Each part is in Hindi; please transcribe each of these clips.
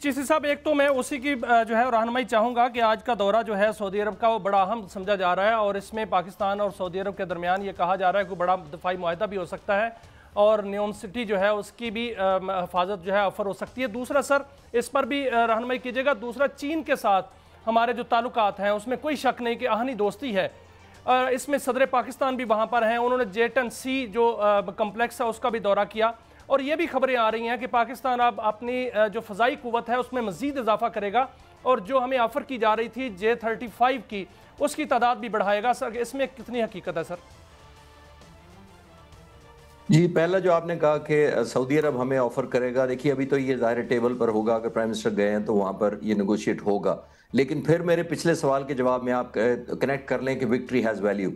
चिश्ती साहब, एक तो मैं उसी की जो है रहनुमाई चाहूँगा कि आज का दौरा जो है सऊदी अरब का वो बड़ा अहम समझा जा रहा है और इसमें पाकिस्तान और सऊदी अरब के दरमियान ये कहा जा रहा है कि बड़ा दफाई मुआहदा भी हो सकता है और न्यून सिटी जो है उसकी भी हिफाजत जो है ऑफर हो सकती है। दूसरा सर, इस पर भी रहनुमाई कीजिएगा। दूसरा, चीन के साथ हमारे जो ताल्लुकात हैं उसमें कोई शक नहीं कि आहनी दोस्ती है। इसमें सदर पाकिस्तान भी वहाँ पर हैं, उन्होंने J-10C जो कम्प्लेक्स है उसका भी दौरा किया और ये भी खबरें आ रही हैं कि पाकिस्तान अब अपनी जो फ़ज़ाई क़ुव्वत है उसमें मज़ीद इजाफा करेगा और जो हमें ऑफ़र की जा रही थी J-35 की, उसकी तादाद भी बढ़ाएगा। सर, इसमें कितनी हकीकत है? सर जी, पहला जो आपने कहा कि सऊदी अरब हमें ऑफर करेगा, देखिए अभी तो ये ज़ाहिर टेबल पर होगा, अगर प्राइम मिनिस्टर गए हैं तो वहाँ पर ये नेगोशिएट होगा। लेकिन फिर मेरे पिछले सवाल के जवाब में आप कनेक्ट कर लें कि विक्ट्री हैज़ वैल्यू।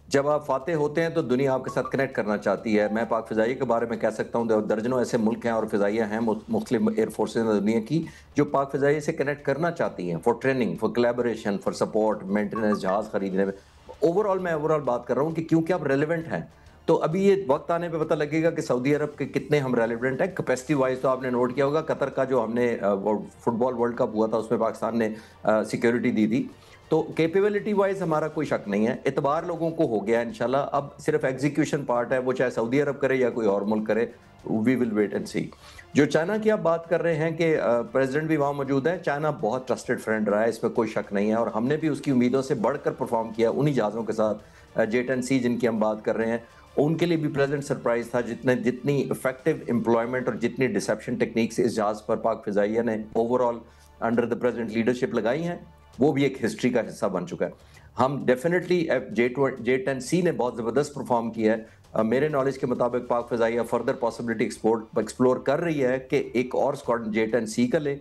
जब आप फातेह होते हैं तो दुनिया आपके साथ कनेक्ट करना चाहती है। मैं पाक फ़िज़ाइया के बारे में कह सकता हूँ, दर्जनों ऐसे मुल्क हैं और फ़िज़ाइया हैं मुख्तलिफ एयर फोर्सेज दुनिया की जो पाक फ़िज़ाइया से कनेक्ट करना चाहती हैं for training, for collaboration, for support, maintenance, जहाज़ खरीदने में। मैं ओवरऑल बात कर रहा हूँ कि क्योंकि आप रेलिवेंट हैं, तो अभी ये वक्त आने पे पता लगेगा कि सऊदी अरब के कितने हम रेलिवेंट हैं। कैपेसिटी वाइज तो आपने नोट किया होगा, कतर का जो हमने फुटबॉल वर्ल्ड कप हुआ था उसमें पाकिस्तान ने सिक्योरिटी दी थी, तो कैपेबिलिटी वाइज हमारा कोई शक नहीं है। इतबार लोगों को हो गया इंशाल्लाह, अब सिर्फ एग्जीक्यूशन पार्ट है, वो चाहे सऊदी अरब करे या कोई और मुल्क करे, वी विल वेट एंड सी। जो चाइना की आप बात कर रहे हैं कि प्रेसिडेंट भी वहाँ मौजूद है, चाइना बहुत ट्रस्टेड फ्रेंड रहा है, इसमें कोई शक नहीं है और हमने भी उसकी उम्मीदों से बढ़कर परफॉर्म किया उन्हीं जहाज़ों के साथ। J-10C जिनकी हम बात कर रहे हैं, उनके लिए भी प्लेजेंट सरप्राइज था। जितनी इफेक्टिव एम्प्लॉयमेंट और जितनी डिसेप्शन टेक्निक्स इस जहाज पर पाक फ़िज़ाइया ने overall under the present leadership लगाई हैं, वो भी एक हिस्ट्री का हिस्सा बन चुका है। हम डेफिनेटली J-10C ने बहुत ज़बरदस्त परफॉर्म किया है। मेरे नॉलेज के मुताबिक पाक फ़िज़ाइया फर्दर पॉसिबिलिटी एक्सप्लोर कर रही है कि एक और स्क्वाड्रन J-10C का ले,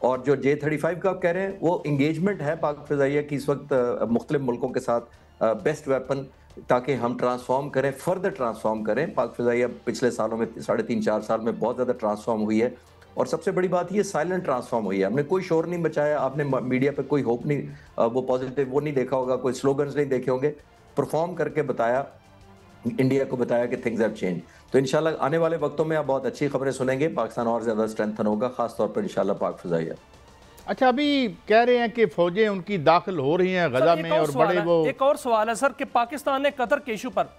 और जो J-35 का आप कह रहे हैं वो इंगेजमेंट है पाक फ़िज़ाइया की इस वक्त मुख्तलिफ मुल्कों के साथ बेस्ट वेपन, ताकि हम ट्रांसफॉर्म करें, फर्दर ट्रांसफॉर्म करें। पाक फ़िज़ाइया पिछले सालों में 3.5-4 साल में बहुत ज़्यादा ट्रांसफॉर्म हुई है और सबसे बड़ी बात ये साइलेंट ट्रांसफॉर्म हुई है। हमने कोई शोर नहीं बचाया, आपने मीडिया पे कोई होप नहीं, वो पॉजिटिव वो नहीं देखा होगा, कोई स्लोगन्स नहीं देखे होंगे, परफॉर्म करके बताया, इंडिया को बताया कि थिंग्स हैव चेंज। तो इंशाल्लाह आने वाले वक्तों में आप बहुत अच्छी खबरें सुनेंगे, पाकिस्तान और ज़्यादा स्ट्रेंथन होगा, खासतौर पर इंशाल्लाह पाक फ़िज़ाइया। अच्छा, अभी कह रहे हैं कि फौजें उनकी दाखिल हो रही हैं गजा में और बड़े वो एक और सवाल है सर कि पाकिस्तान ने कतर के इशू पर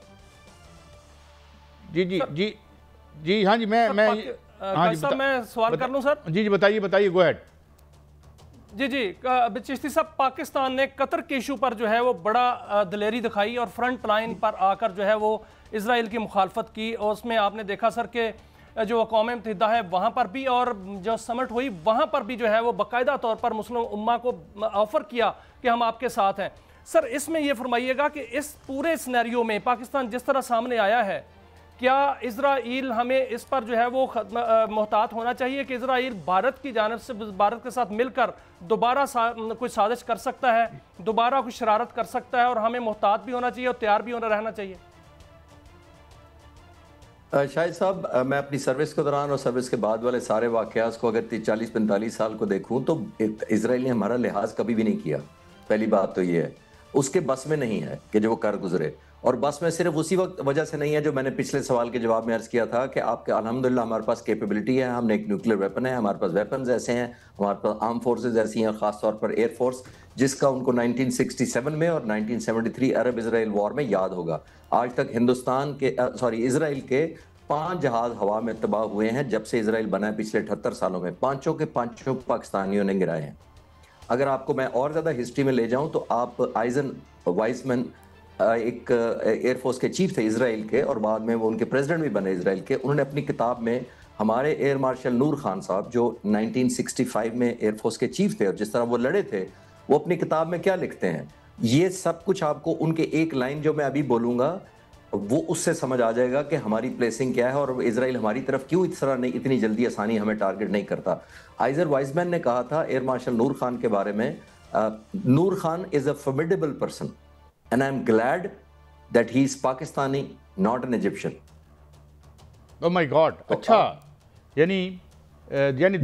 जी हाँ जी, मैं मैं सवाल कर लूं सर? जी बताइए गो अहेड। जी चिश्ती साहब, पाकिस्तान ने कतर के इशू पर जो है वो बड़ा दिलेरी दिखाई और फ्रंट लाइन पर आकर जो है वो इसराइल की मुखालफत की और उसमें आपने देखा सर कि जो अक़वाम मुत्तहिदा है वहाँ पर भी और जो समिट हुई वहाँ पर भी जो है वो बाकायदा तौर पर मुस्लिम उम्मा को ऑफ़र किया कि हम आपके साथ हैं। सर, इसमें यह फरमाइएगा कि इस पूरे सिनेरियो में पाकिस्तान जिस तरह सामने आया है, क्या इजराइल हमें इस पर जो है वो मोहतात होना चाहिए कि इजराइल भारत की जानिब से भारत के साथ मिलकर दोबारा कोई साजिश कर सकता है, दोबारा कोई शरारत कर सकता है और हमें मोहतात भी होना चाहिए और तैयार भी रहना चाहिए? शाहिद साहब, मैं अपनी सर्विस के दौरान और सर्विस के बाद वाले सारे वाक़यात को अगर 40-45 साल को देखूं तो इजराइल ने हमारा लिहाज कभी भी नहीं किया। पहली बात तो ये है, उसके बस में नहीं है कि जो वो कर गुजरे, और बस में सिर्फ उसी वक्त वजह से नहीं है जो मैंने पिछले सवाल के जवाब में अर्ज़ किया था कि आपके अल्हम्दुलिल्लाह हमारे पास कैपेबिलिटी है, हमने एक न्यूक्लियर वेपन है, हमारे पास वेपन्स ऐसे हैं, हमारे पास आर्म फोर्सेज ऐसी हैं, ख़ासतौर पर एयर फोर्स, जिसका उनको 1967 में और 1973 अरब इसराइल वॉर में याद होगा। आज तक इसराइल के 5 जहाज हवा में तबाह हुए हैं जब से इसराइल बना है पिछले 78 सालों में, पांचों के पांचों पाकिस्तानियों ने गिराए हैं। अगर आपको मैं और ज़्यादा हिस्ट्री में ले जाऊं तो आप आइजन वाइसमैन एक एयरफोर्स के चीफ थे इसराइल के और बाद में वो उनके प्रेसिडेंट भी बने इसराइल के। उन्होंने अपनी किताब में हमारे एयर मार्शल नूर खान साहब जो 1965 में एयरफोर्स के चीफ थे और जिस तरह वो लड़े थे, वो अपनी किताब में क्या लिखते हैं, ये सब कुछ आपको उनके एक लाइन जो मैं अभी बोलूँगा वो उससे समझ आ जाएगा कि हमारी प्लेसिंग क्या है और इसराइल हमारी तरफ क्यों इस तरह नहीं इतनी जल्दी आसानी हमें टारगेट नहीं करता। आइजर वाइसमैन ने कहा था एयर मार्शल नूर खान के बारे में, Noor Khan is a formidable person and I am glad that he is Pakistani not an Egyptian. Oh my god, अच्छा, यानी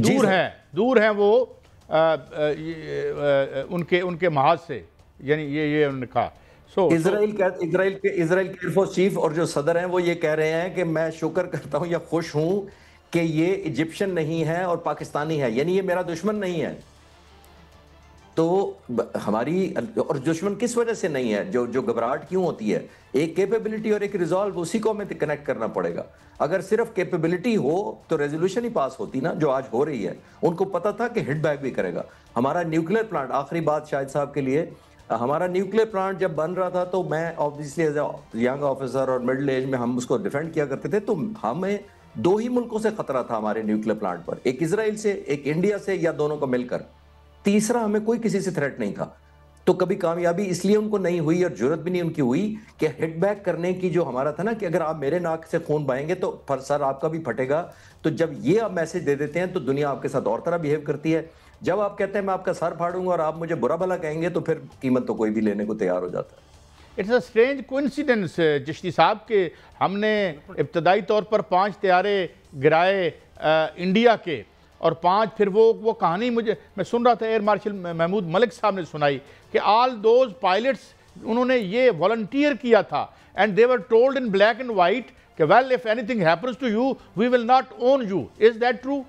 दूर हैं वो उनके महाज से, यानी ये उन्होंने कहा। इजराइल के एयरफोर्स चीफ और जो सदर हैं वो ये कह रहे हैं कि मैं शुक्र करता हूं या खुश हूं कि ये इजिप्शियन नहीं है और पाकिस्तानी है, यानी ये मेरा दुश्मन नहीं है। तो हमारी और दुश्मन किस वजह से नहीं है, जो घबराहट क्यों होती है, एक कैपेबिलिटी और एक रिजॉल्व, उसी को हमें कनेक्ट करना पड़ेगा। अगर सिर्फ कैपेबिलिटी हो तो रेजोल्यूशन ही पास होती ना, जो आज हो रही है। उनको पता था कि हिट बैक भी करेगा। हमारा न्यूक्लियर प्लांट, आखिरी बात शाहिद साहब के लिए, हमारा न्यूक्लियर प्लांट जब बन रहा था तो मैं ऑब्वियसली एज यंग ऑफिसर और मिडिल एज में हम उसको डिफेंड किया करते थे। तो हमें दो ही मुल्कों से खतरा था हमारे न्यूक्लियर प्लांट पर, एक इजराइल से, एक इंडिया से, या दोनों को मिलकर। तीसरा हमें कोई किसी से थ्रेट नहीं था। तो कभी कामयाबी इसलिए उनको नहीं हुई और जरूरत भी नहीं उनकी हुई कि हिट बैक करने की, जो हमारा था ना कि अगर आप मेरे नाक से खून बहाएंगे तो सर आपका भी फटेगा। तो जब ये आप मैसेज दे देते हैं तो दुनिया आपके साथ और तरह बिहेव करती है। जब आप कहते हैं मैं आपका सर फाड़ूंगा और आप मुझे बुरा भला कहेंगे, तो फिर कीमत तो कोई भी लेने को तैयार हो जाता है। It's a strange coincidence Chishti साहब के हमने इब्तदाई तौर पर 5 तैयारे गिराए इंडिया के, और 5 फिर वो कहानी मैं सुन रहा था एयर मार्शल महमूद मलिक साहब ने सुनाई कि ऑल दोज पायलट्स उन्होंने ये वॉलंटियर किया था and they were told in black and white कि well if anything happens to you we will not own you. Is that true?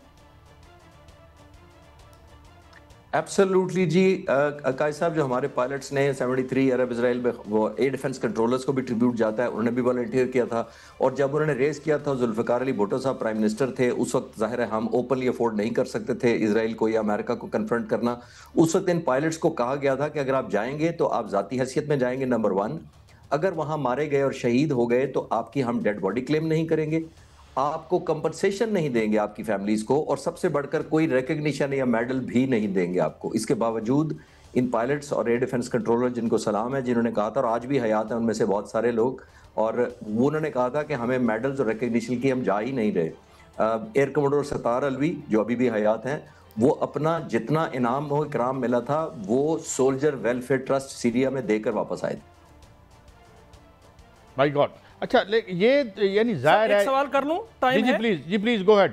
Absolutely जी। कायद साहब, जो हमारे पायलट्स ने 73 अरब इसराइल में, वो एयर डिफेंस कंट्रोलर्स को भी ट्रिब्यूट जाता है, उन्होंने भी वॉलंटियर किया था। और जब उन्होंने रेस किया था, जुल्फ़िकार अली भुट्टो साहब प्राइम मिनिस्टर थे उस वक्त, जाहिर है हम ओपनली अफोर्ड नहीं कर सकते थे इसराइल को या अमेरिका को कन्फ्रंट करना। उस वक्त इन पायलट्स को कहा गया था कि अगर आप जाएंगे तो आप ज़ाती हैसियत में जाएंगे, नंबर 1। अगर वहाँ मारे गए और शहीद हो गए तो आपकी हम डेड बॉडी क्लेम नहीं करेंगे, आपको कंपनसेशन नहीं देंगे आपकी फैमिलीज को, और सबसे बढ़कर कोई रिकग्निशन या मेडल भी नहीं देंगे आपको। इसके बावजूद इन पायलट्स और एयर डिफेंस कंट्रोलर, जिनको सलाम है, जिन्होंने कहा था, और आज भी हयात है उनमें से बहुत सारे लोग, और वो उन्होंने कहा था कि हमें मेडल्स और रिकग्निशन की हम जा ही नहीं रहे। एयर कमोडोर सत्तार अलवी, जो अभी भी हयात हैं, वो अपना जितना इनाम हो इकराम मिला था वो सोल्जर वेलफेयर ट्रस्ट सीरिया में देकर वापस आए थे। My god. अच्छा, ये यानी जाहिर है, एक सवाल कर लूं, टाइम है? जी प्लीज गो अहेड।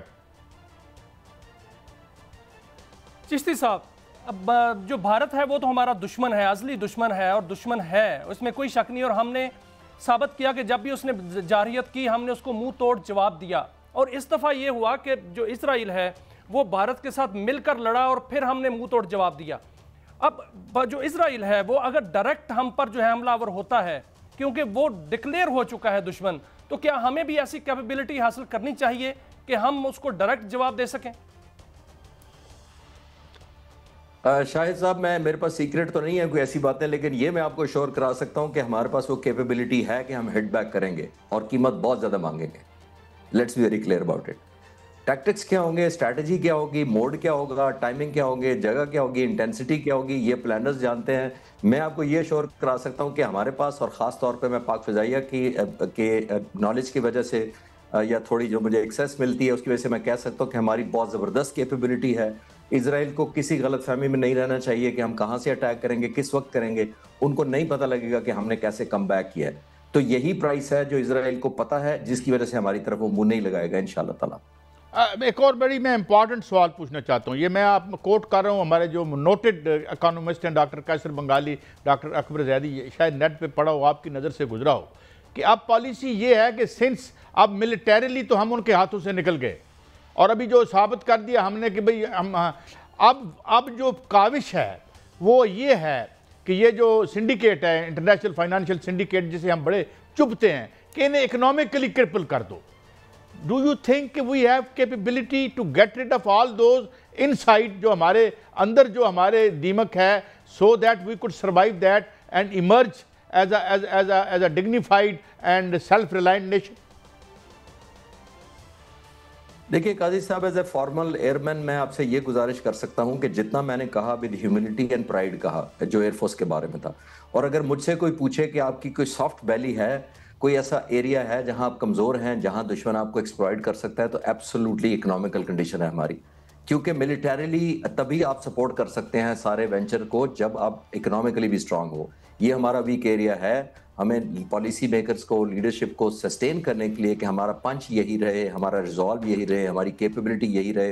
चिश्ती साहब, अब जो भारत है वो तो हमारा दुश्मन है, असली दुश्मन है, और दुश्मन है उसमें कोई शक नहीं। और हमने साबित किया कि जब भी उसने जारहियत की हमने उसको मुंह तोड़ जवाब दिया। और इस दफ़ा ये हुआ कि जो इसराइल है वो भारत के साथ मिलकर लड़ा और फिर हमने मुंह तोड़ जवाब दिया। अब जो इसराइल है वो अगर डायरेक्ट हम पर जो है हमलावर होता है, क्योंकि वो डिक्लेयर हो चुका है दुश्मन, तो क्या हमें भी ऐसी कैपेबिलिटी हासिल करनी चाहिए कि हम उसको डायरेक्ट जवाब दे सकें? शाहिद साहब, मेरे पास सीक्रेट तो नहीं है कोई ऐसी बातें, लेकिन ये मैं आपको श्योर करा सकता हूं कि हमारे पास वो कैपेबिलिटी है कि हम हिट बैक करेंगे और कीमत बहुत ज्यादा मांगेंगे। Let's be very clear about it. Tactics क्या होंगे, स्ट्रैटेजी क्या होगी, मोड क्या होगा, टाइमिंग क्या होंगे, जगह क्या होगी, इंटेंसिटी क्या होगी, ये प्लानर्स जानते हैं। मैं आपको ये श्योर करा सकता हूँ कि हमारे पास, और ख़ास तौर पे मैं पाक फ़िज़ाइया की नॉलेज की वजह से या थोड़ी जो मुझे एक्सेस मिलती है उसकी वजह से मैं कह सकता हूँ कि हमारी बहुत ज़बरदस्त कैपेबिलिटी है। इसराइल को किसी गलतफहमी में नहीं रहना चाहिए कि हम कहाँ से अटैक करेंगे, किस वक्त करेंगे। उनको नहीं पता लगेगा कि हमने कैसे कम बैक किया है। तो यही प्राइस है जो इसराइल को पता है, जिसकी वजह से हमारी तरफ वो मुँह नहीं लगाएगा इंशाअल्लाह ताला। एक और बड़ी मैं इंपॉर्टेंट सवाल पूछना चाहता हूँ, ये मैं आप कोट कर रहा हूँ हमारे जो नोटेड इकोनॉमिस्ट हैं डॉक्टर कैसर बंगाली, डॉक्टर अकबर जैदी, शायद नेट पे पढ़ा हो, आपकी नज़र से गुजरा हो, कि अब पॉलिसी ये है कि सिंस अब मिलिटरीली तो हम उनके हाथों से निकल गए, और अभी जो साबित कर दिया हमने कि भाई हम अब जो काविश है वो ये है कि ये जो सिंडिकेट है, इंटरनेशनल फाइनेंशियल सिंडिकेट, जिसे हम बड़े चुभते हैं, कि इन्हें इकोनॉमिकली क्रिपल कर दो। Do you think we have capability to get rid of all those inside जो हमारे अंदर जो हमारे दीमक है, so that we could survive that and emerge as a dignified and self-reliant nation? देखिए काजी साहब, एज ए फॉर्मल एयरमैन मैं आपसे ये गुजारिश कर सकता हूँ कि जितना मैंने कहा विद ह्यूमिलिटी एंड प्राइड कहा जो एयरफोर्स के बारे में था, और अगर मुझसे कोई पूछे कि आपकी कोई सॉफ्ट बैली है, कोई ऐसा एरिया है जहां आप कमजोर हैं, जहां दुश्मन आपको एक्सप्लॉइट कर सकता है, तो एब्सोल्युटली इकोनॉमिकल कंडीशन है हमारी। क्योंकि मिलिटरीली तभी आप सपोर्ट कर सकते हैं सारे वेंचर को जब आप इकोनॉमिकली भी स्ट्रांग हो। ये हमारा वीक एरिया है। हमें पॉलिसी मेकर्स को, लीडरशिप को सस्टेन करने के लिए कि हमारा पंच यही रहे, हमारा रिजॉल्व यही रहे, हमारी कैपेबिलिटी यही रहे,